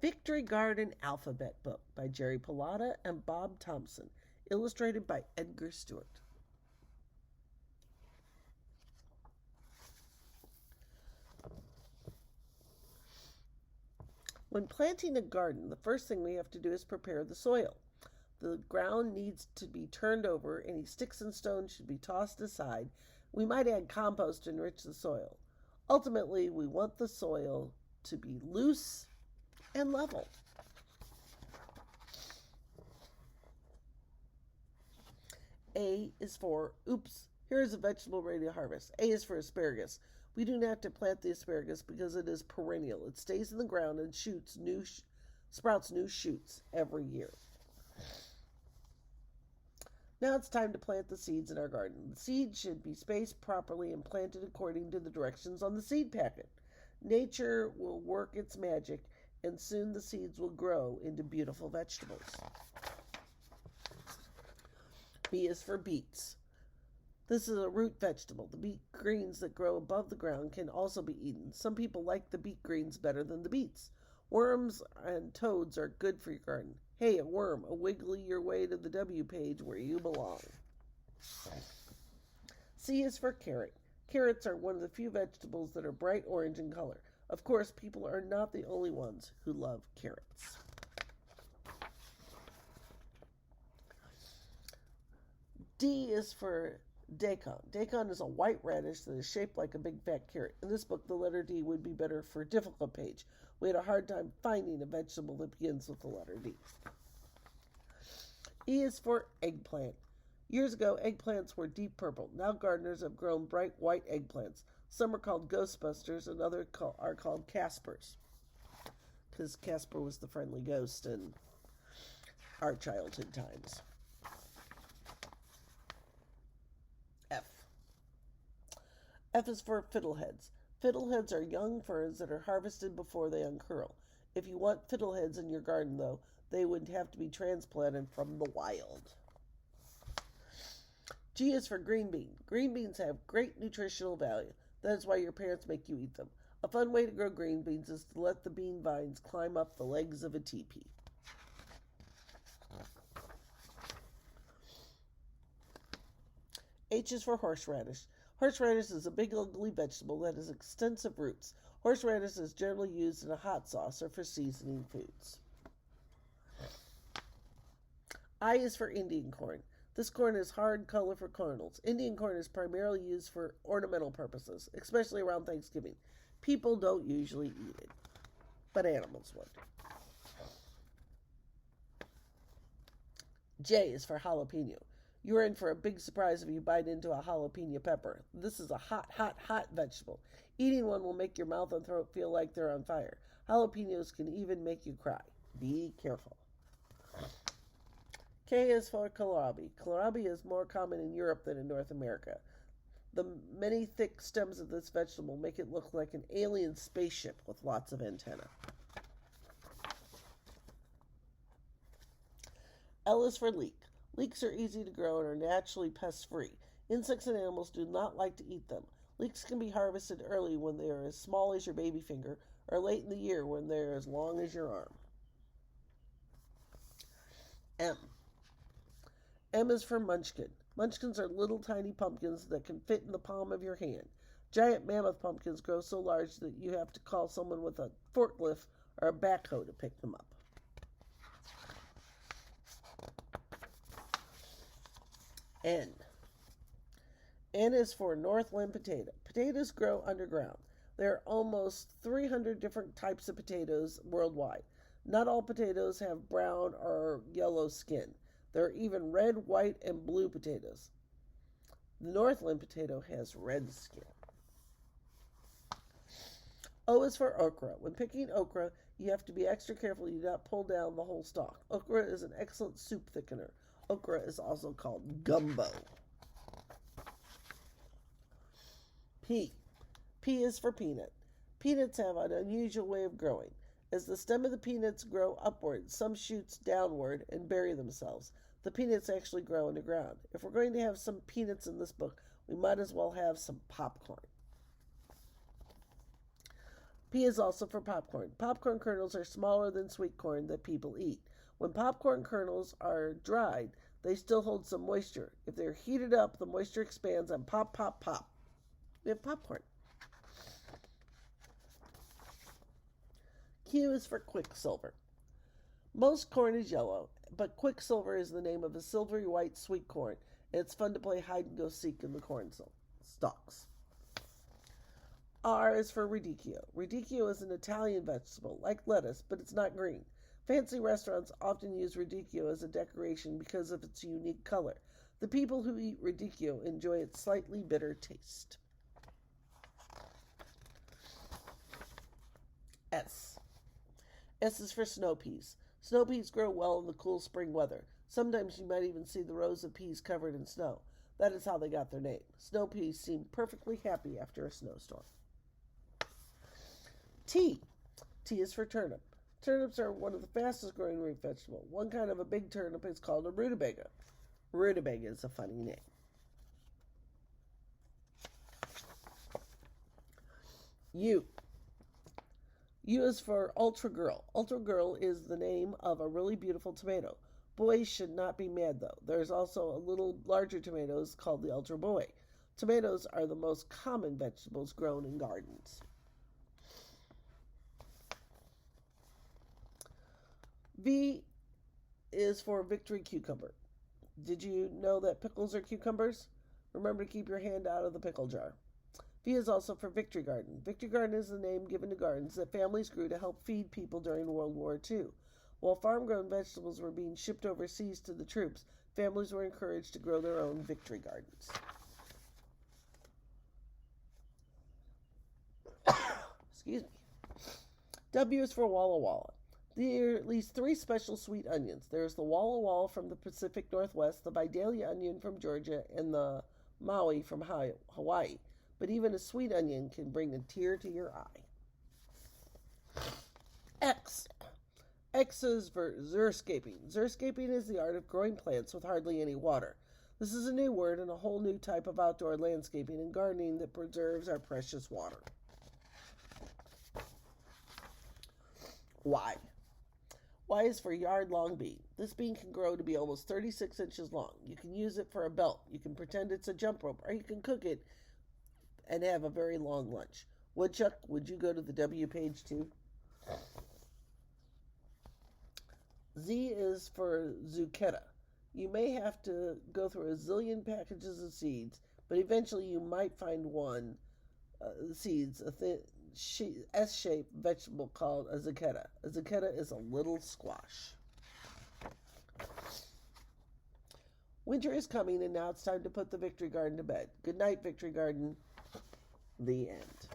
Victory Garden Alphabet Book by Jerry Pallotta and Bob Thomson, illustrated by Edgar Stewart. When planting a garden, the first thing we have to do is prepare the soil. The ground needs to be turned over, any sticks and stones should be tossed aside. We might add compost to enrich the soil. Ultimately, we want the soil to be loose and level. A is for, here is a vegetable ready to harvest. A is for asparagus. We do not have to plant the asparagus because it is perennial. It stays in the ground and sprouts new shoots every year. Now it's time to plant the seeds in our garden. The seeds should be spaced properly and planted according to the directions on the seed packet. Nature will work its magic, and soon the seeds will grow into beautiful vegetables. B is for beets. This is a root vegetable. The beet greens that grow above the ground can also be eaten. Some people like the beet greens better than the beets. Worms and toads are good for your garden. Hey, a worm, wiggly your way to the W page where you belong. C is for carrot. Carrots are one of the few vegetables that are bright orange in color. Of course, people are not the only ones who love carrots. D is for daikon. Daikon is a white radish that is shaped like a big fat carrot. In this book, the letter D would be better for a difficult page. We had a hard time finding a vegetable that begins with the letter D. E is for eggplant. Years ago, eggplants were deep purple. Now gardeners have grown bright white eggplants. Some are called Ghostbusters and others are called Caspers, because Casper was the friendly ghost in our childhood times. F is for fiddleheads. Fiddleheads are young ferns that are harvested before they uncurl. If you want fiddleheads in your garden, though, they would have to be transplanted from the wild. G is for green bean. Green beans have great nutritional value. That is why your parents make you eat them. A fun way to grow green beans is to let the bean vines climb up the legs of a teepee. H is for horseradish. Horseradish is a big, ugly vegetable that has extensive roots. Horseradish is generally used in a hot sauce or for seasoning foods. I is for Indian corn. This corn is hard, colorful kernels. Indian corn is primarily used for ornamental purposes, especially around Thanksgiving. People don't usually eat it, but animals would. J is for jalapeno. You're in for a big surprise if you bite into a jalapeno pepper. This is a hot, hot, hot vegetable. Eating one will make your mouth and throat feel like they're on fire. Jalapenos can even make you cry. Be careful. K is for kohlrabi. Kohlrabi is more common in Europe than in North America. The many thick stems of this vegetable make it look like an alien spaceship with lots of antennae. L is for leek. Leeks are easy to grow and are naturally pest-free. Insects and animals do not like to eat them. Leeks can be harvested early when they are as small as your baby finger, or late in the year when they are as long as your arm. M. M is for munchkin. Munchkins are little tiny pumpkins that can fit in the palm of your hand. Giant mammoth pumpkins grow so large that you have to call someone with a forklift or a backhoe to pick them up. N. N is for Northland potato. Potatoes grow underground. There are almost 300 different types of potatoes worldwide. Not all potatoes have brown or yellow skin. There are even red, white, and blue potatoes. The Northland potato has red skin. O is for okra. When picking okra, you have to be extra careful you do not pull down the whole stalk. Okra is an excellent soup thickener. Okra is also called gumbo. P. P is for peanut. Peanuts have an unusual way of growing. As the stem of the peanuts grow upward, some shoots downward and bury themselves. The peanuts actually grow underground. If we're going to have some peanuts in this book, we might as well have some popcorn. P is also for popcorn. Popcorn kernels are smaller than sweet corn that people eat. When popcorn kernels are dried, they still hold some moisture. If they're heated up, the moisture expands and pop, pop, pop. We have popcorn. Q is for quicksilver. Most corn is yellow, but quicksilver is the name of a silvery white sweet corn, and it's fun to play hide and go seek in the corn stalks. R is for radicchio. Radicchio is an Italian vegetable, like lettuce, but it's not green. Fancy restaurants often use radicchio as a decoration because of its unique color. The people who eat radicchio enjoy its slightly bitter taste. S. S is for snow peas. Snow peas grow well in the cool spring weather. Sometimes you might even see the rows of peas covered in snow. That is how they got their name. Snow peas seem perfectly happy after a snowstorm. T. T is for turnip. Turnips are one of the fastest growing root vegetables. One kind of a big turnip is called a rutabaga. Rutabaga is a funny name. U. U is for Ultra Girl. Ultra Girl is the name of a really beautiful tomato. Boys should not be mad though. There's also a little larger tomatoes called the Ultra Boy. Tomatoes are the most common vegetables grown in gardens. V is for Victory Cucumber. Did you know that pickles are cucumbers? Remember to keep your hand out of the pickle jar. V is also for Victory Garden. Victory Garden is the name given to gardens that families grew to help feed people during World War II. While farm-grown vegetables were being shipped overseas to the troops, families were encouraged to grow their own Victory Gardens. Excuse me. W is for Walla Walla. There are at least 3 special sweet onions. There's the Walla Walla from the Pacific Northwest, the Vidalia onion from Georgia, and the Maui from Hawaii. But even a sweet onion can bring a tear to your eye. X. X is for xeriscaping. Xeriscaping is the art of growing plants with hardly any water. This is a new word and a whole new type of outdoor landscaping and gardening that preserves our precious water. Y. Y is for yard-long bean. This bean can grow to be almost 36 inches long. You can use it for a belt. You can pretend it's a jump rope, or you can cook it and have a very long lunch. Woodchuck, would you go to the W page too? Z is for zucchetta. You may have to go through a zillion packages of seeds, but eventually you might find one seeds, a thin S-shaped vegetable called a zucchetta. A zucchetta is a little squash. Winter is coming, and now it's time to put the Victory Garden to bed. Good night, Victory Garden. The end.